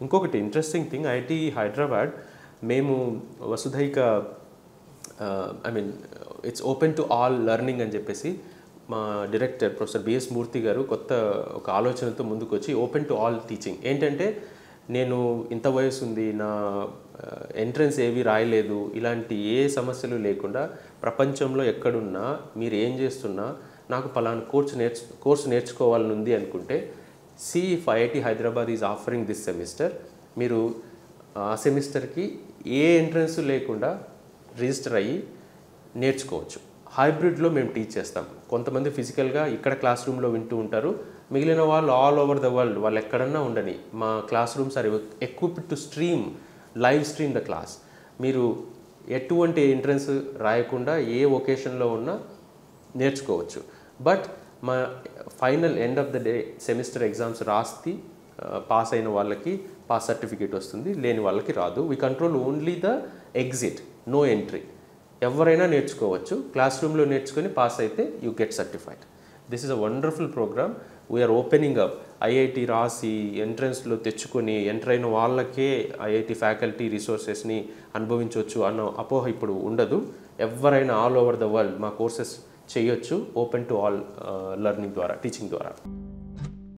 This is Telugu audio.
ఇంకొకటి ఇంట్రెస్టింగ్ థింగ్, ఐఐటి హైదరాబాద్ మేము వసుధైక I mean it's open to all learning అని చెప్పేసి మా డైరెక్టర్ ప్రొఫెసర్ బిఎస్ మూర్తి గారు ఒక ఆలోచనతో ముందుకు వచ్చి ఓపెన్ టు ఆల్ టీచింగ్. ఏంటంటే నేను ఇంత వయసు ఉంది, నా ఎంట్రన్స్ ఏవి రాయలేదు, ఇలాంటి ఏ సమస్యలు లేకుండా ప్రపంచంలో ఎక్కడున్నా మీరు ఏం చేస్తున్నా నాకు పలానా కోర్సు నేర్చుకోవాలని ఉంది అనుకుంటే if IIT Hyderabad is offering this semester, మీరు ఆ సెమిస్టర్కి ఏ ఎంట్రన్స్ లేకుండా రిజిస్టర్ అయ్యి నేర్చుకోవచ్చు. హైబ్రిడ్లో మేము టీచ్ చేస్తాం. కొంతమంది ఫిజికల్గా ఇక్కడ క్లాస్ రూమ్లో వింటూ ఉంటారు, మిగిలిన వాళ్ళు ఆల్ ఓవర్ ద వరల్డ్ వాళ్ళు ఎక్కడన్నా ఉండని మా classrooms are equipped to live stream the class. మీరు ఎటువంటి ఎంట్రన్స్ రాయకుండా ఏ ఒకేషన్లో ఉన్నా నేర్చుకోవచ్చు. బట్ మా final end of the day semester exams రాసి పాస్ అయిన వాళ్ళకి పాస్ సర్టిఫికేట్ వస్తుంది, లేని వాళ్ళకి రాదు. We control only the exit, no entry. ఎవరైనా నేర్చుకోవచ్చు. క్లాస్ రూమ్లో నేర్చుకొని పాస్ అయితే you get certified. This is a wonderful programme. We are opening up. IIT రాసి ఎంట్రన్స్లో తెచ్చుకొని ఎంటర్ అయిన వాళ్ళకే ఐఐటి ఫ్యాకల్టీ రిసోర్సెస్ని అనుభవించవచ్చు అన్న అపోహ ఇప్పుడు ఉండదు. ఎవరైనా ఆల్ ఓవర్ ద వరల్డ్ మా కోర్సెస్ చేయొచ్చు, ఓపెన్ టు ఆల్ లెర్నింగ్ ద్వారా, టీచింగ్ ద్వారా.